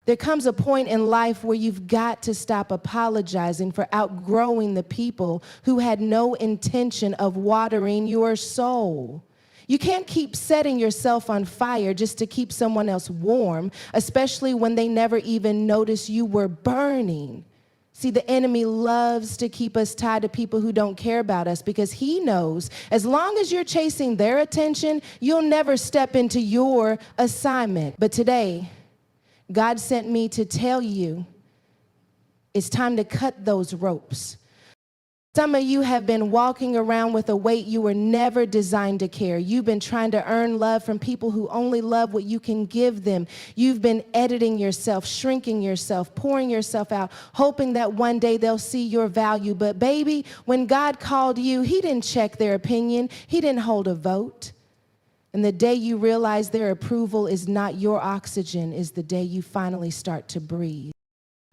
There comes a point in life where you've got to stop apologizing for outgrowing the people who had no intention of watering your soul. You can't keep setting yourself on fire just to keep someone else warm, especially when they never even noticed you were burning. See, the enemy loves to keep us tied to people who don't care about us because he knows as long as you're chasing their attention, you'll never step into your assignment. But today, God sent me to tell you it's time to cut those ropes. Some of you have been walking around with a weight you were never designed to carry. You've been trying to earn love from people who only love what you can give them. You've been editing yourself, shrinking yourself, pouring yourself out, hoping that one day they'll see your value. But baby, when God called you, he didn't check their opinion. He didn't hold a vote. And the day you realize their approval is not your oxygen is the day you finally start to breathe.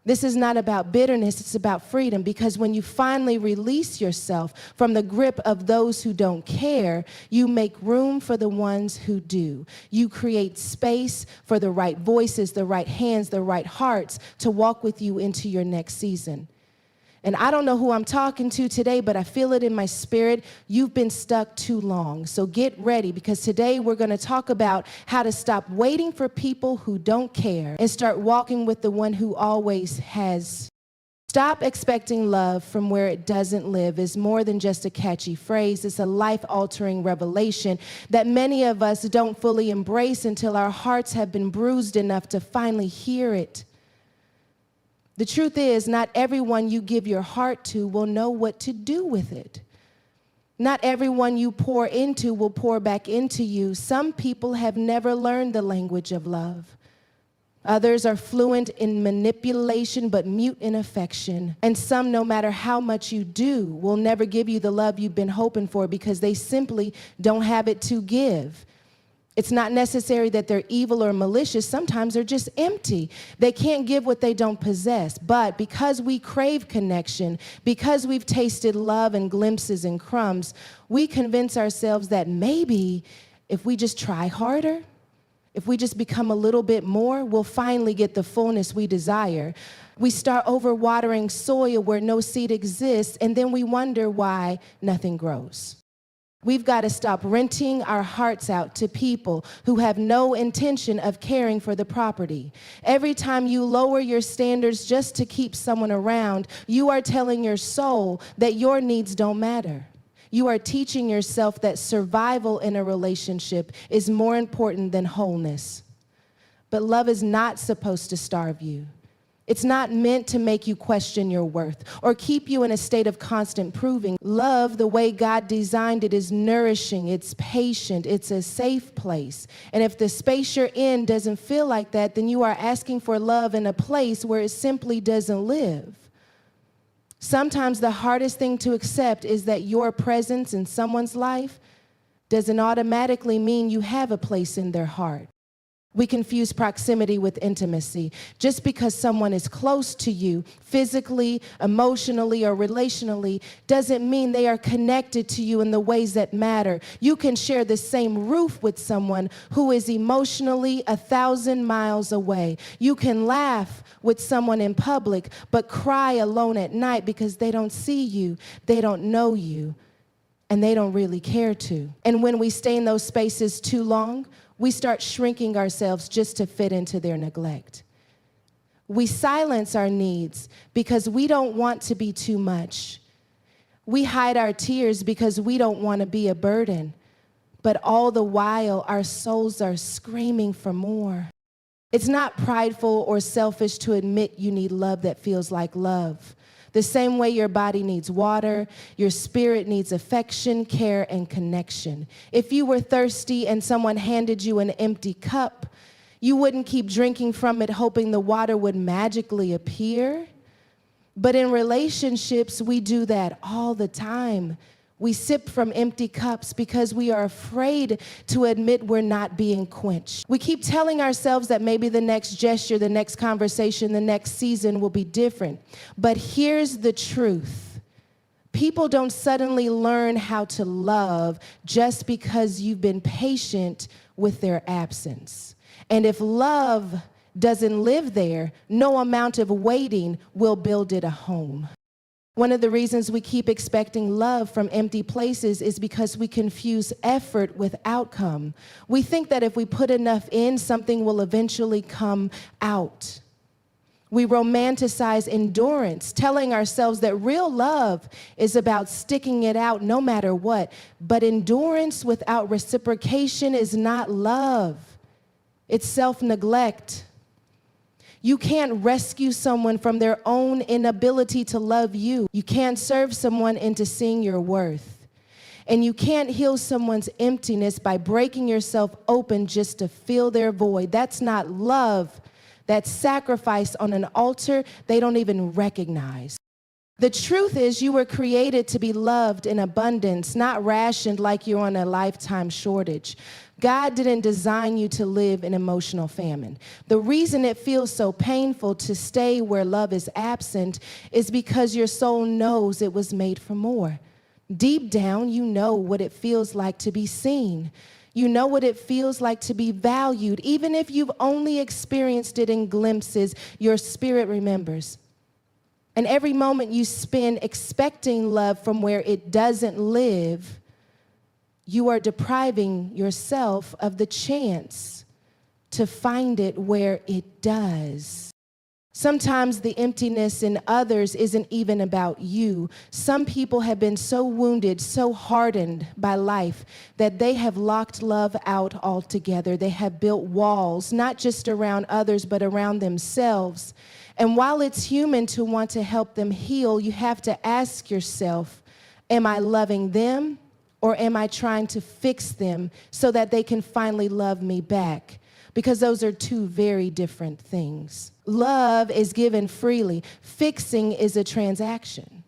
This is not about bitterness, it's about freedom, because when you finally release yourself from the grip of those who don't care, you make room for the ones who do. You create space for the right voices, the right hands, the right hearts to walk with you into your next season. And I don't know who I'm talking to today, but I feel it in my spirit. You've been stuck too long. So get ready, because today we're going to talk about how to stop waiting for people who don't care and start walking with the one who always has. Stop expecting love from where it doesn't live is more than just a catchy phrase. It's a life-altering revelation that many of us don't fully embrace until our hearts have been bruised enough to finally hear it. The truth is, not everyone you give your heart to will know what to do with it. Not everyone you pour into will pour back into you. Some people have never learned the language of love. Others are fluent in manipulation but mute in affection. And some, no matter how much you do, will never give you the love you've been hoping for because they simply don't have it to give. It's not necessary that they're evil or malicious. Sometimes they're just empty. They can't give what they don't possess. But because we crave connection, because we've tasted love and glimpses and crumbs, we convince ourselves that maybe if we just try harder, if we just become a little bit more, we'll finally get the fullness we desire. We start overwatering soil where no seed exists, and then we wonder why nothing grows. We've got to stop renting our hearts out to people who have no intention of caring for the property. Every time you lower your standards just to keep someone around, you are telling your soul that your needs don't matter. You are teaching yourself that survival in a relationship is more important than wholeness. But love is not supposed to starve you. It's not meant to make you question your worth or keep you in a state of constant proving. Love, the way God designed it, is nourishing, it's patient, it's a safe place. And if the space you're in doesn't feel like that, then you are asking for love in a place where it simply doesn't live. Sometimes the hardest thing to accept is that your presence in someone's life doesn't automatically mean you have a place in their heart. We confuse proximity with intimacy. Just because someone is close to you physically, emotionally, or relationally doesn't mean they are connected to you in the ways that matter. You can share the same roof with someone who is emotionally 1,000 miles away. You can laugh with someone in public, but cry alone at night because they don't see you, they don't know you, and they don't really care to. And when we stay in those spaces too long, we start shrinking ourselves just to fit into their neglect. We silence our needs because we don't want to be too much. We hide our tears because we don't want to be a burden. But all the while, our souls are screaming for more. It's not prideful or selfish to admit you need love that feels like love. The same way your body needs water, your spirit needs affection, care, and connection. If you were thirsty and someone handed you an empty cup, you wouldn't keep drinking from it hoping the water would magically appear. But in relationships, we do that all the time. We sip from empty cups because we are afraid to admit we're not being quenched. We keep telling ourselves that maybe the next gesture, the next conversation, the next season will be different. But here's the truth. People don't suddenly learn how to love just because you've been patient with their absence. And if love doesn't live there, no amount of waiting will build it a home. One of the reasons we keep expecting love from empty places is because we confuse effort with outcome. We think that if we put enough in, something will eventually come out. We romanticize endurance, telling ourselves that real love is about sticking it out no matter what. But endurance without reciprocation is not love. It's self-neglect. You can't rescue someone from their own inability to love you. You can't serve someone into seeing your worth. And you can't heal someone's emptiness by breaking yourself open just to fill their void. That's not love. That's sacrifice on an altar they don't even recognize. The truth is, you were created to be loved in abundance, not rationed like you're on a lifetime shortage. God didn't design you to live in emotional famine. The reason it feels so painful to stay where love is absent is because your soul knows it was made for more. Deep down, you know what it feels like to be seen. You know what it feels like to be valued. Even if you've only experienced it in glimpses, your spirit remembers. And every moment you spend expecting love from where it doesn't live, you are depriving yourself of the chance to find it where it does. Sometimes the emptiness in others isn't even about you. Some people have been so wounded, so hardened by life that they have locked love out altogether. They have built walls, not just around others, but around themselves. And while it's human to want to help them heal, you have to ask yourself, am I loving them or am I trying to fix them so that they can finally love me back? Because those are two very different things. Love is given freely. Fixing is a transaction.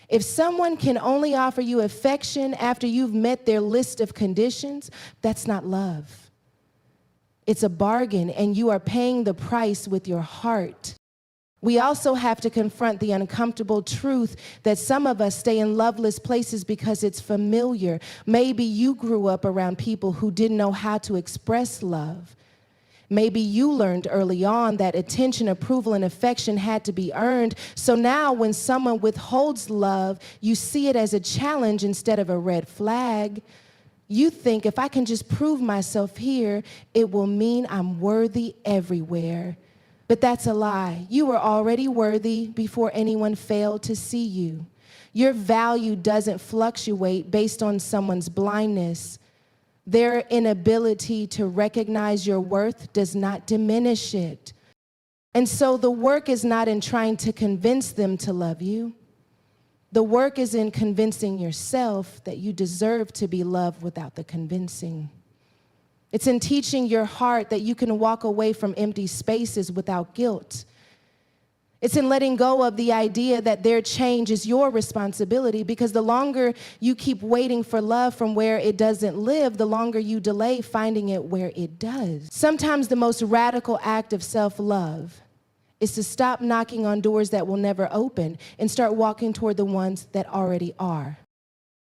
If someone can only offer you affection after you've met their list of conditions, that's not love. It's a bargain, and you are paying the price with your heart. We also have to confront the uncomfortable truth that some of us stay in loveless places because it's familiar. Maybe you grew up around people who didn't know how to express love. Maybe you learned early on that attention, approval, and affection had to be earned. So now when someone withholds love, you see it as a challenge instead of a red flag. You think, if I can just prove myself here, it will mean I'm worthy everywhere. But that's a lie. You were already worthy before anyone failed to see you. Your value doesn't fluctuate based on someone's blindness. Their inability to recognize your worth does not diminish it. And so the work is not in trying to convince them to love you. The work is in convincing yourself that you deserve to be loved without the convincing. It's in teaching your heart that you can walk away from empty spaces without guilt. It's in letting go of the idea that their change is your responsibility, because the longer you keep waiting for love from where it doesn't live, the longer you delay finding it where it does. Sometimes the most radical act of self-love is to stop knocking on doors that will never open and start walking toward the ones that already are.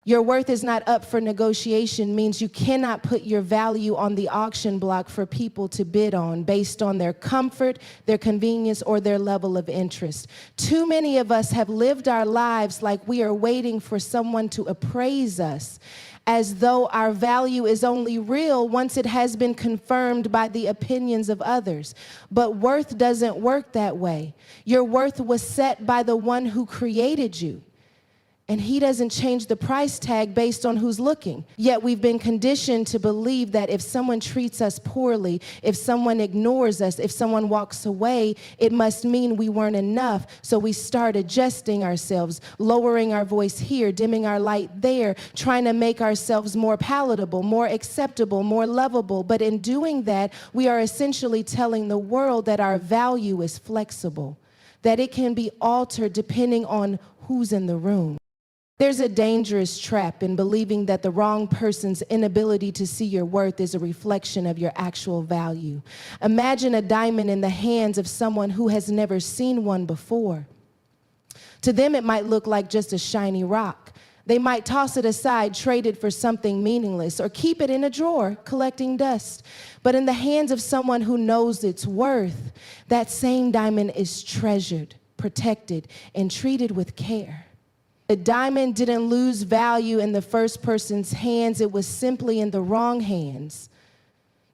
Your worth is not up for negotiation means you cannot put your value on the auction block for people to bid on based on their comfort, their convenience, or their level of interest. Too many of us have lived our lives like we are waiting for someone to appraise us, as though our value is only real once it has been confirmed by the opinions of others. But worth doesn't work that way. Your worth was set by the one who created you. And he doesn't change the price tag based on who's looking. Yet we've been conditioned to believe that if someone treats us poorly, if someone ignores us, if someone walks away, it must mean we weren't enough. So we start adjusting ourselves, lowering our voice here, dimming our light there, trying to make ourselves more palatable, more acceptable, more lovable. But in doing that, we are essentially telling the world that our value is flexible, that it can be altered depending on who's in the room. There's a dangerous trap in believing that the wrong person's inability to see your worth is a reflection of your actual value. Imagine a diamond in the hands of someone who has never seen one before. To them, it might look like just a shiny rock. They might toss it aside, trade it for something meaningless, or keep it in a drawer, collecting dust. But in the hands of someone who knows its worth, that same diamond is treasured, protected, and treated with care. The diamond didn't lose value in the first person's hands, it was simply in the wrong hands.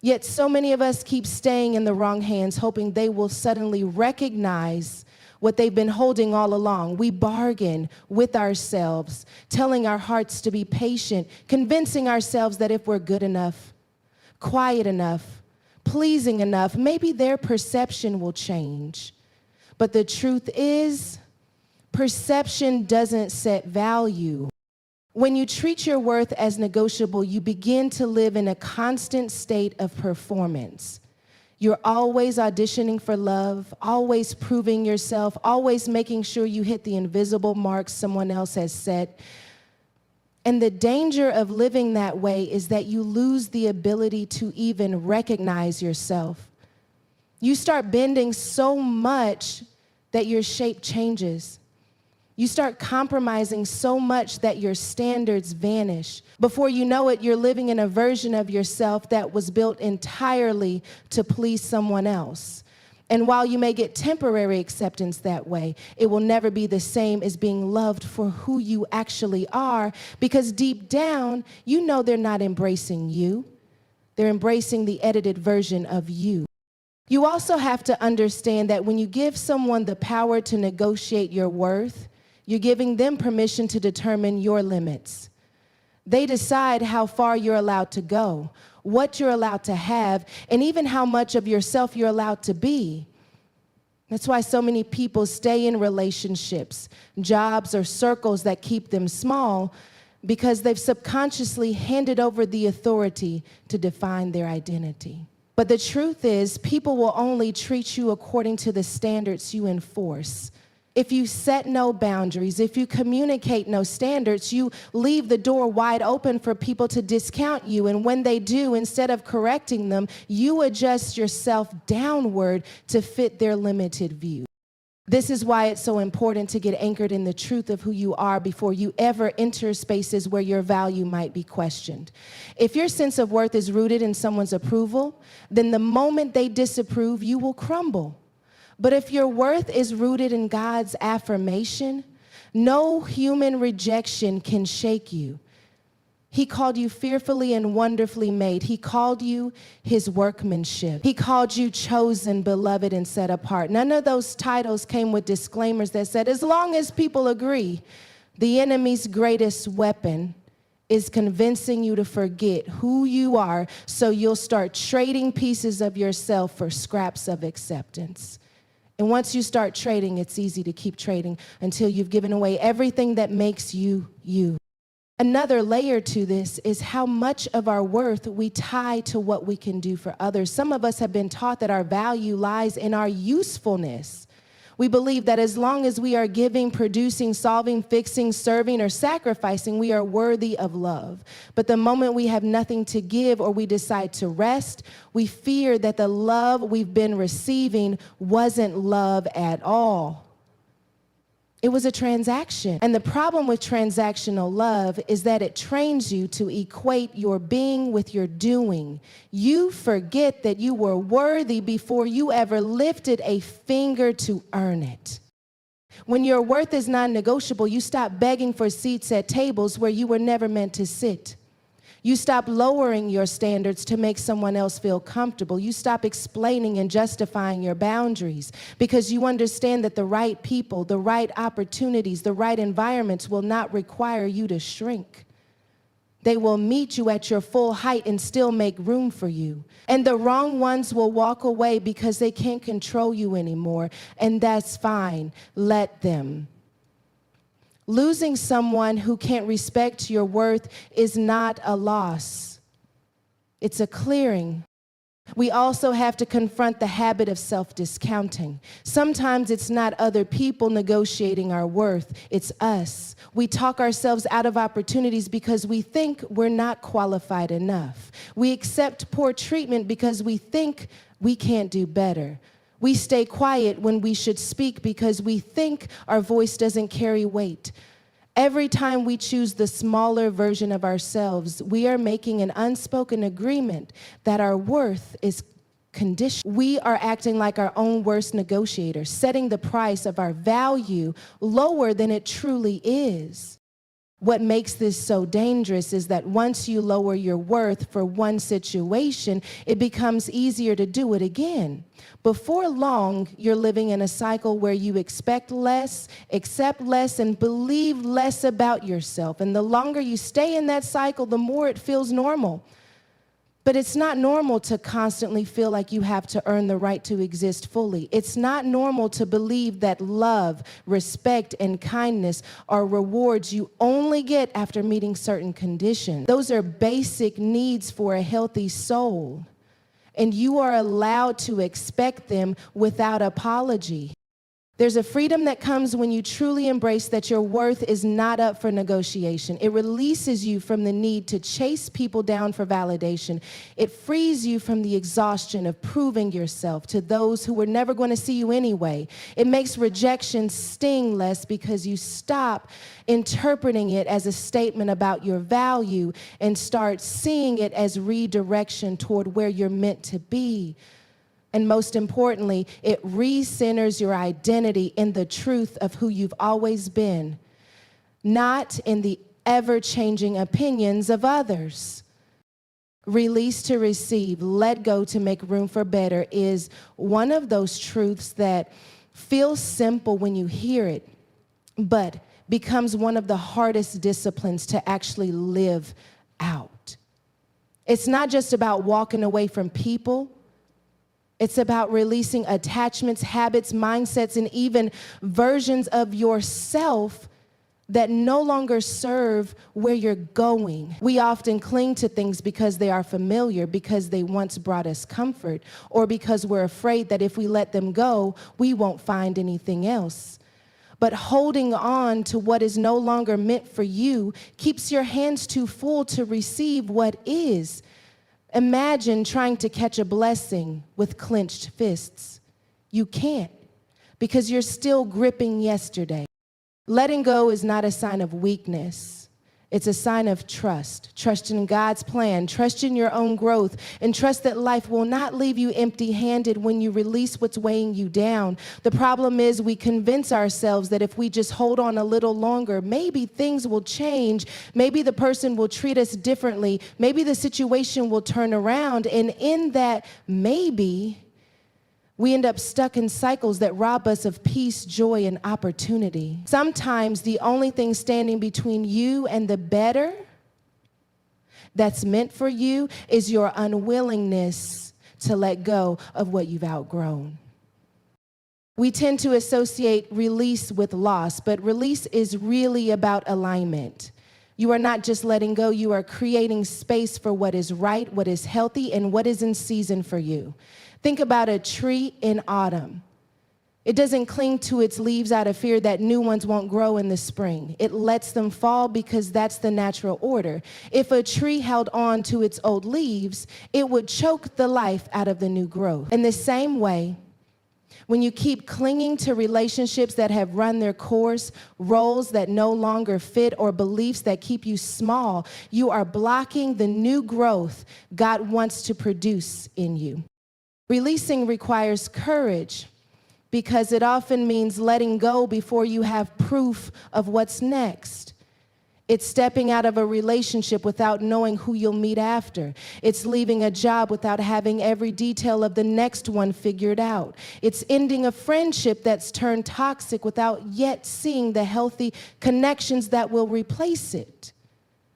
Yet so many of us keep staying in the wrong hands, hoping they will suddenly recognize what they've been holding all along. We bargain with ourselves, telling our hearts to be patient, convincing ourselves that if we're good enough, quiet enough, pleasing enough, maybe their perception will change. But the truth is, perception doesn't set value. When you treat your worth as negotiable, you begin to live in a constant state of performance. You're always auditioning for love, always proving yourself, always making sure you hit the invisible marks someone else has set. And the danger of living that way is that you lose the ability to even recognize yourself. You start bending so much that your shape changes. You start compromising so much that your standards vanish. Before you know it, you're living in a version of yourself that was built entirely to please someone else. And while you may get temporary acceptance that way, it will never be the same as being loved for who you actually are, because deep down, you know they're not embracing you. They're embracing the edited version of you. You also have to understand that when you give someone the power to negotiate your worth, you're giving them permission to determine your limits. They decide how far you're allowed to go, what you're allowed to have, and even how much of yourself you're allowed to be. That's why so many people stay in relationships, jobs, or circles that keep them small, because they've subconsciously handed over the authority to define their identity. But the truth is, people will only treat you according to the standards you enforce. If you set no boundaries, if you communicate no standards, you leave the door wide open for people to discount you. And when they do, instead of correcting them, you adjust yourself downward to fit their limited view. This is why it's so important to get anchored in the truth of who you are before you ever enter spaces where your value might be questioned. If your sense of worth is rooted in someone's approval, then the moment they disapprove, you will crumble. But if your worth is rooted in God's affirmation, no human rejection can shake you. He called you fearfully and wonderfully made. He called you his workmanship. He called you chosen, beloved, and set apart. None of those titles came with disclaimers that said, as long as people agree. The enemy's greatest weapon is convincing you to forget who you are, so you'll start trading pieces of yourself for scraps of acceptance. And once you start trading, it's easy to keep trading until you've given away everything that makes you, you. Another layer to this is how much of our worth we tie to what we can do for others. Some of us have been taught that our value lies in our usefulness. We believe that as long as we are giving, producing, solving, fixing, serving, or sacrificing, we are worthy of love. But the moment we have nothing to give or we decide to rest, we fear that the love we've been receiving wasn't love at all. It was a transaction. And the problem with transactional love is that it trains you to equate your being with your doing. You forget that you were worthy before you ever lifted a finger to earn it. When your worth is non-negotiable, you stop begging for seats at tables where you were never meant to sit. You stop lowering your standards to make someone else feel comfortable. You stop explaining and justifying your boundaries because you understand that the right people, the right opportunities, the right environments will not require you to shrink. They will meet you at your full height and still make room for you. And the wrong ones will walk away because they can't control you anymore. And that's fine. Let them. Losing someone who can't respect your worth is not a loss. It's a clearing. We also have to confront the habit of self-discounting. Sometimes it's not other people negotiating our worth, it's us. We talk ourselves out of opportunities because we think we're not qualified enough. We accept poor treatment because we think we can't do better. We stay quiet when we should speak because we think our voice doesn't carry weight. Every time we choose the smaller version of ourselves, we are making an unspoken agreement that our worth is conditional. We are acting like our own worst negotiator, setting the price of our value lower than it truly is. What makes this so dangerous is that once you lower your worth for one situation, it becomes easier to do it again. Before long, you're living in a cycle where you expect less, accept less, and believe less about yourself. And the longer you stay in that cycle, the more it feels normal. But it's not normal to constantly feel like you have to earn the right to exist fully. It's not normal to believe that love, respect, and kindness are rewards you only get after meeting certain conditions. Those are basic needs for a healthy soul, and you are allowed to expect them without apology. There's a freedom that comes when you truly embrace that your worth is not up for negotiation. It releases you from the need to chase people down for validation. It frees you from the exhaustion of proving yourself to those who were never going to see you anyway. It makes rejection sting less because you stop interpreting it as a statement about your value and start seeing it as redirection toward where you're meant to be. And most importantly, it recenters your identity in the truth of who you've always been, not in the ever-changing opinions of others. Release to receive, let go to make room for better is one of those truths that feels simple when you hear it, but becomes one of the hardest disciplines to actually live out. It's not just about walking away from people. It's about releasing attachments, habits, mindsets, and even versions of yourself that no longer serve where you're going. We often cling to things because they are familiar, because they once brought us comfort, or because we're afraid that if we let them go, we won't find anything else. But holding on to what is no longer meant for you keeps your hands too full to receive what is. Imagine trying to catch a blessing with clenched fists. You can't, because you're still gripping yesterday. Letting go is not a sign of weakness. It's a sign of trust. Trust in God's plan, trust in your own growth, and trust that life will not leave you empty-handed when you release what's weighing you down. The problem is we convince ourselves that if we just hold on a little longer, maybe things will change, maybe the person will treat us differently, maybe the situation will turn around, and in that maybe, we end up stuck in cycles that rob us of peace, joy, and opportunity. Sometimes the only thing standing between you and the better that's meant for you is your unwillingness to let go of what you've outgrown. We tend to associate release with loss, but release is really about alignment. You are not just letting go, you are creating space for what is right, what is healthy, and what is in season for you. Think about a tree in autumn. It doesn't cling to its leaves out of fear that new ones won't grow in the spring. It lets them fall because that's the natural order. If a tree held on to its old leaves, it would choke the life out of the new growth. In the same way, when you keep clinging to relationships that have run their course, roles that no longer fit, or beliefs that keep you small, you are blocking the new growth God wants to produce in you. Releasing requires courage because it often means letting go before you have proof of what's next. It's stepping out of a relationship without knowing who you'll meet after. It's leaving a job without having every detail of the next one figured out. It's ending a friendship that's turned toxic without yet seeing the healthy connections that will replace it.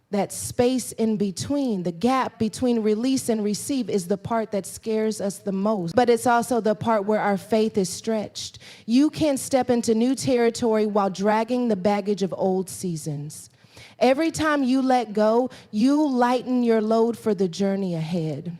That space in between, the gap between release and receive, is the part that scares us the most. But it's also the part where our faith is stretched. You can't step into new territory while dragging the baggage of old seasons. Every time you let go, you lighten your load for the journey ahead.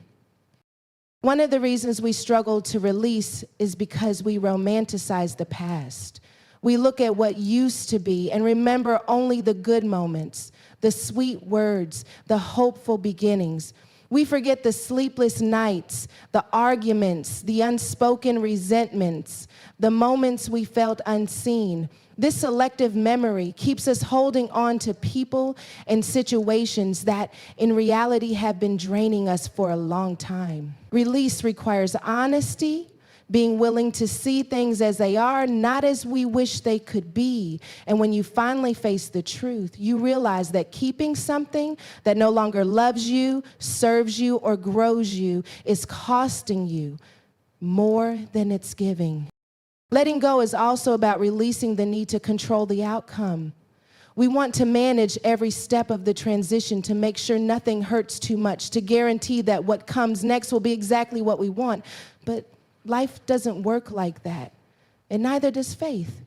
One of the reasons we struggle to release is because we romanticize the past. We look at what used to be and remember only the good moments, the sweet words, the hopeful beginnings. We forget the sleepless nights, the arguments, the unspoken resentments, the moments we felt unseen. This selective memory keeps us holding on to people and situations that in reality have been draining us for a long time. Release requires honesty, being willing to see things as they are, not as we wish they could be. And when you finally face the truth, you realize that keeping something that no longer loves you, serves you, or grows you is costing you more than it's giving. Letting go is also about releasing the need to control the outcome. We want to manage every step of the transition to make sure nothing hurts too much, to guarantee that what comes next will be exactly what we want. But life doesn't work like that, and neither does faith.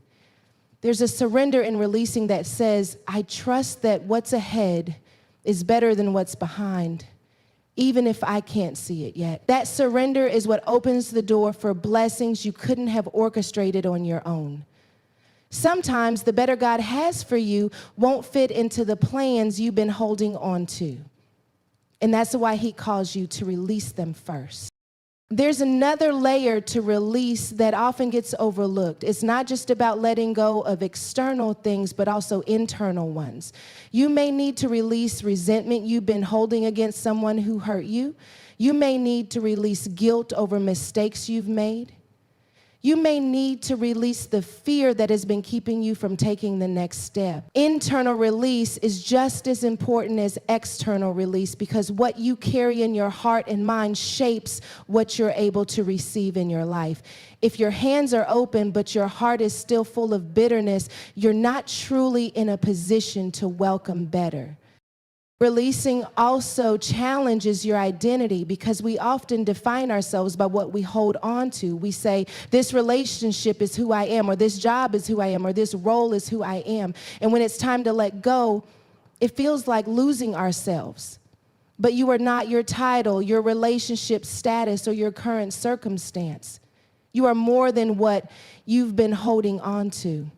There's a surrender in releasing that says, I trust that what's ahead is better than what's behind, even if I can't see it yet. That surrender is what opens the door for blessings you couldn't have orchestrated on your own. Sometimes the better God has for you won't fit into the plans you've been holding on to, and that's why he calls you to release them first. There's another layer to release that often gets overlooked. It's not just about letting go of external things, but also internal ones. You may need to release resentment you've been holding against someone who hurt you. You may need to release guilt over mistakes you've made. You may need to release the fear that has been keeping you from taking the next step. Internal release is just as important as external release, because what you carry in your heart and mind shapes what you're able to receive in your life. If your hands are open but your heart is still full of bitterness, you're not truly in a position to welcome better. Releasing also challenges your identity, because we often define ourselves by what we hold on to. We say, this relationship is who I am, or this job is who I am, or this role is who I am. And when it's time to let go, it feels like losing ourselves. But you are not your title, your relationship status, or your current circumstance. You are more than what you've been holding on to.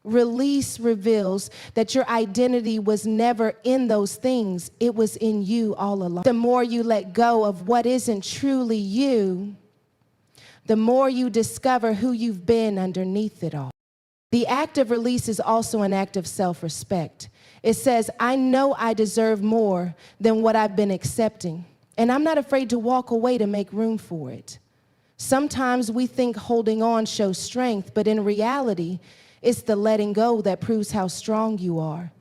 Release reveals that your identity was never in those things. It was in you all along. The more you let go of what isn't truly you, the more you discover who you've been underneath it all. The act of release is also an act of self-respect. It says, I know I deserve more than what I've been accepting, and I'm not afraid to walk away to make room for it. Sometimes we think holding on shows strength, but in reality, it's the letting go that proves how strong you are.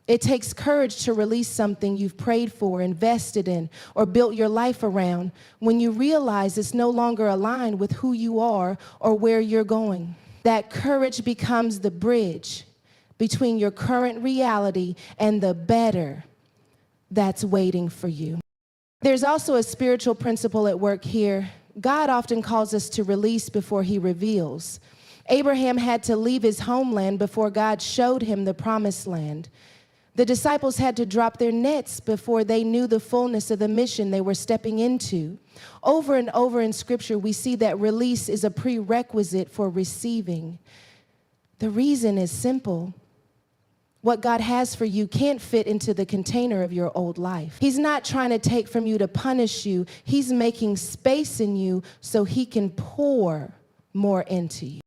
It takes courage to release something you've prayed for, invested in, or built your life around when you realize it's no longer aligned with who you are or where you're going. That courage becomes the bridge between your current reality and the better that's waiting for you. There's also a spiritual principle at work here. God often calls us to release before he reveals. Abraham had to leave his homeland before God showed him the promised land. The disciples had to drop their nets before they knew the fullness of the mission they were stepping into. Over and over in Scripture, we see that release is a prerequisite for receiving. The reason is simple. What God has for you can't fit into the container of your old life. He's not trying to take from you to punish you. He's making space in you so he can pour more into you.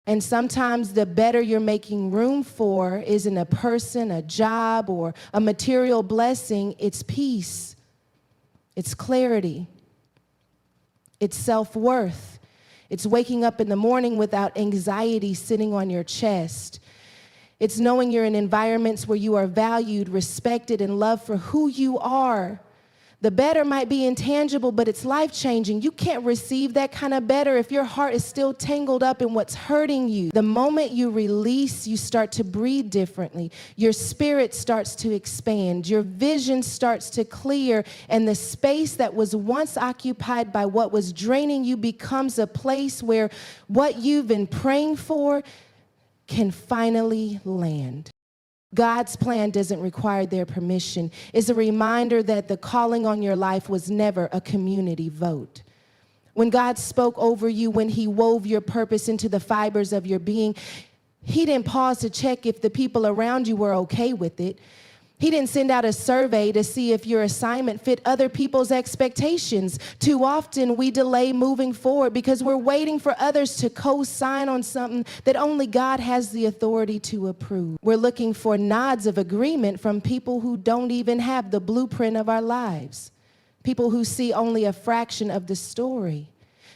And sometimes the better you're making room for isn't a person, a job, or a material blessing. It's peace. It's clarity. It's self-worth. It's waking up in the morning without anxiety sitting on your chest. It's knowing you're in environments where you are valued, respected, and loved for who you are. The better might be intangible, but it's life-changing. You can't receive that kind of better if your heart is still tangled up in what's hurting you. The moment you release, you start to breathe differently. Your spirit starts to expand. Your vision starts to clear, and the space that was once occupied by what was draining you becomes a place where what you've been praying for can finally land. God's plan doesn't require their permission. It's a reminder that the calling on your life was never a community vote. When God spoke over you, when he wove your purpose into the fibers of your being, he didn't pause to check if the people around you were okay with it. He didn't send out a survey to see if your assignment fit other people's expectations. Too often we delay moving forward because we're waiting for others to co-sign on something that only God has the authority to approve. We're looking for nods of agreement from people who don't even have the blueprint of our lives. People who see only a fraction of the story.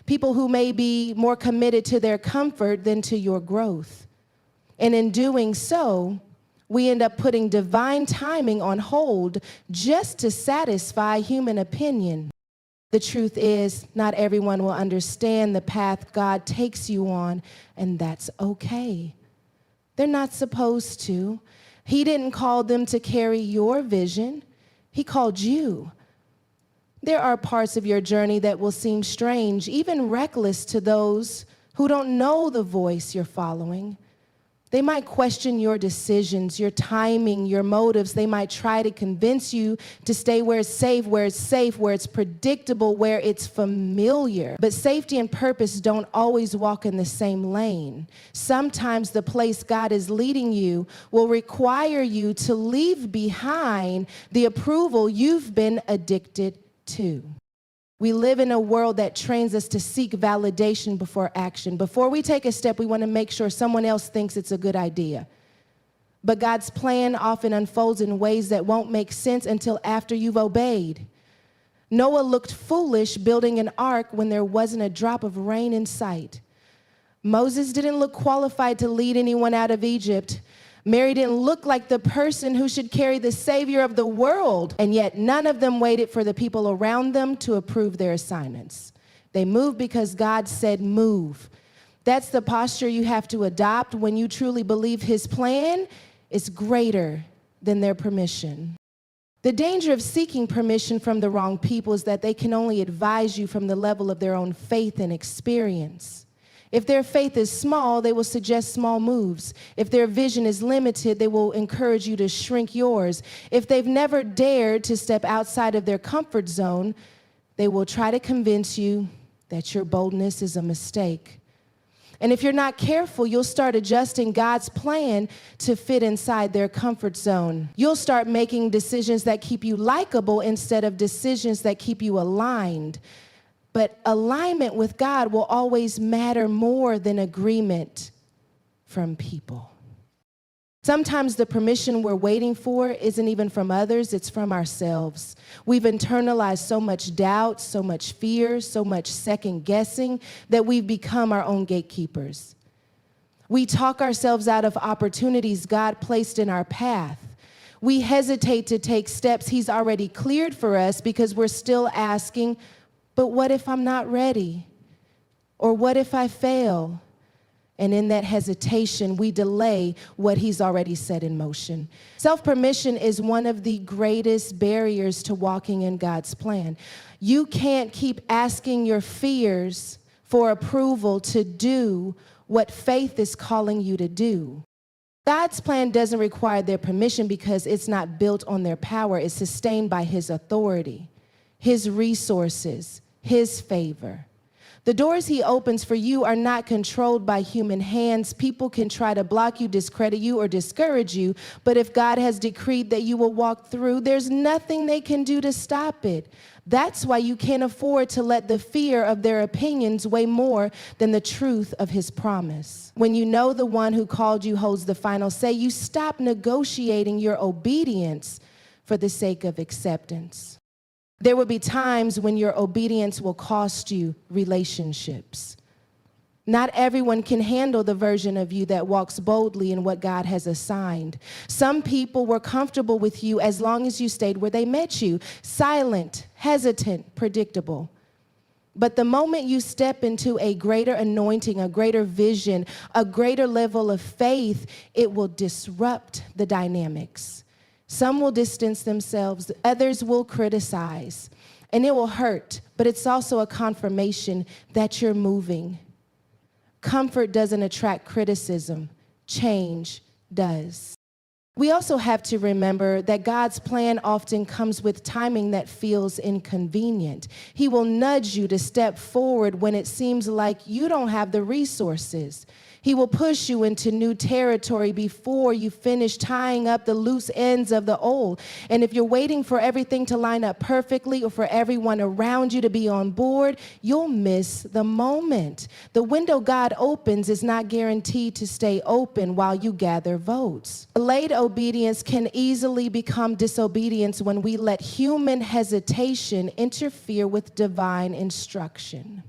People who may be more committed to their comfort than to your growth. And in doing so, we end up putting divine timing on hold just to satisfy human opinion. The truth is, not everyone will understand the path God takes you on, and that's okay. They're not supposed to. He didn't call them to carry your vision. He called you. There are parts of your journey that will seem strange, even reckless to those who don't know the voice you're following. They might question your decisions, your timing, your motives. They might try to convince you to stay where it's safe, where it's predictable, where it's familiar. But safety and purpose don't always walk in the same lane. Sometimes the place God is leading you will require you to leave behind the approval you've been addicted to. We live in a world that trains us to seek validation before action. Before we take a step, we want to make sure someone else thinks it's a good idea. But God's plan often unfolds in ways that won't make sense until after you've obeyed. Noah looked foolish building an ark when there wasn't a drop of rain in sight. Moses didn't look qualified to lead anyone out of Egypt. Mary didn't look like the person who should carry the Savior of the world, and yet none of them waited for the people around them to approve their assignments. They moved because God said move. That's the posture you have to adopt when you truly believe His plan is greater than their permission. The danger of seeking permission from the wrong people is that they can only advise you from the level of their own faith and experience. If their faith is small, they will suggest small moves. If their vision is limited, they will encourage you to shrink yours. If they've never dared to step outside of their comfort zone, they will try to convince you that your boldness is a mistake. And if you're not careful, you'll start adjusting God's plan to fit inside their comfort zone. You'll start making decisions that keep you likable instead of decisions that keep you aligned. But alignment with God will always matter more than agreement from people. Sometimes the permission we're waiting for isn't even from others, it's from ourselves. We've internalized so much doubt, so much fear, so much second guessing that we've become our own gatekeepers. We talk ourselves out of opportunities God placed in our path. We hesitate to take steps He's already cleared for us because we're still asking, but what if I'm not ready? Or what if I fail? And in that hesitation, we delay what He's already set in motion. Self-permission is one of the greatest barriers to walking in God's plan. You can't keep asking your fears for approval to do what faith is calling you to do. God's plan doesn't require their permission because it's not built on their power. It's sustained by His authority, His resources, His favor. The doors He opens for you are not controlled by human hands. People can try to block you, discredit you, or discourage you, but if God has decreed that you will walk through, there's nothing they can do to stop it. That's why you can't afford to let the fear of their opinions weigh more than the truth of His promise. When you know the one who called you holds the final say, you stop negotiating your obedience for the sake of acceptance. There will be times when your obedience will cost you relationships. Not everyone can handle the version of you that walks boldly in what God has assigned. Some people were comfortable with you as long as you stayed where they met you, silent, hesitant, predictable. But the moment you step into a greater anointing, a greater vision, a greater level of faith, it will disrupt the dynamics. Some will distance themselves, others will criticize, and it will hurt, but it's also a confirmation that you're moving. Comfort doesn't attract criticism, change does. We also have to remember that God's plan often comes with timing that feels inconvenient. He will nudge you to step forward when it seems like you don't have the resources. He will push you into new territory before you finish tying up the loose ends of the old. And if you're waiting for everything to line up perfectly or for everyone around you to be on board, you'll miss the moment. The window God opens is not guaranteed to stay open while you gather votes. Delayed obedience can easily become disobedience when we let human hesitation interfere with divine instruction.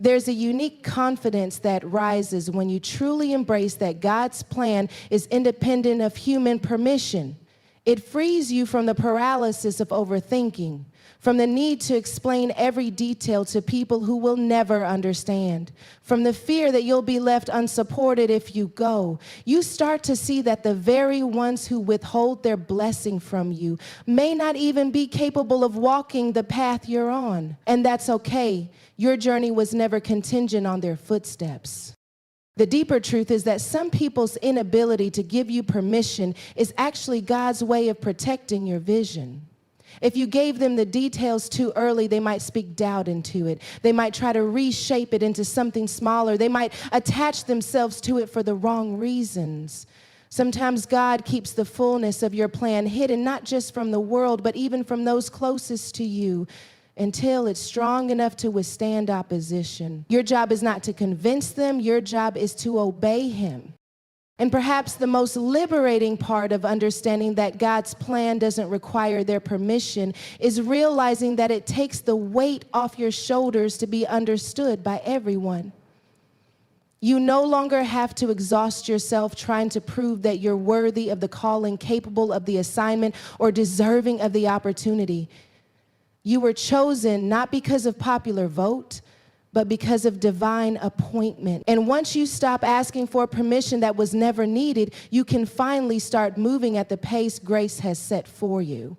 There's a unique confidence that rises when you truly embrace that God's plan is independent of human permission. It frees you from the paralysis of overthinking, from the need to explain every detail to people who will never understand, from the fear that you'll be left unsupported if you go. You start to see that the very ones who withhold their blessing from you may not even be capable of walking the path you're on. And that's okay. Your journey was never contingent on their footsteps. The deeper truth is that some people's inability to give you permission is actually God's way of protecting your vision. If you gave them the details too early, they might speak doubt into it. They might try to reshape it into something smaller. They might attach themselves to it for the wrong reasons. Sometimes God keeps the fullness of your plan hidden, not just from the world, but even from those closest to you, until it's strong enough to withstand opposition. Your job is not to convince them. Your job is to obey him. And perhaps the most liberating part of understanding that God's plan doesn't require their permission is realizing that it takes the weight off your shoulders to be understood by everyone. You no longer have to exhaust yourself trying to prove that you're worthy of the calling, capable of the assignment, or deserving of the opportunity. You were chosen not because of popular vote, but because of divine appointment. And once you stop asking for permission that was never needed, you can finally start moving at the pace grace has set for you.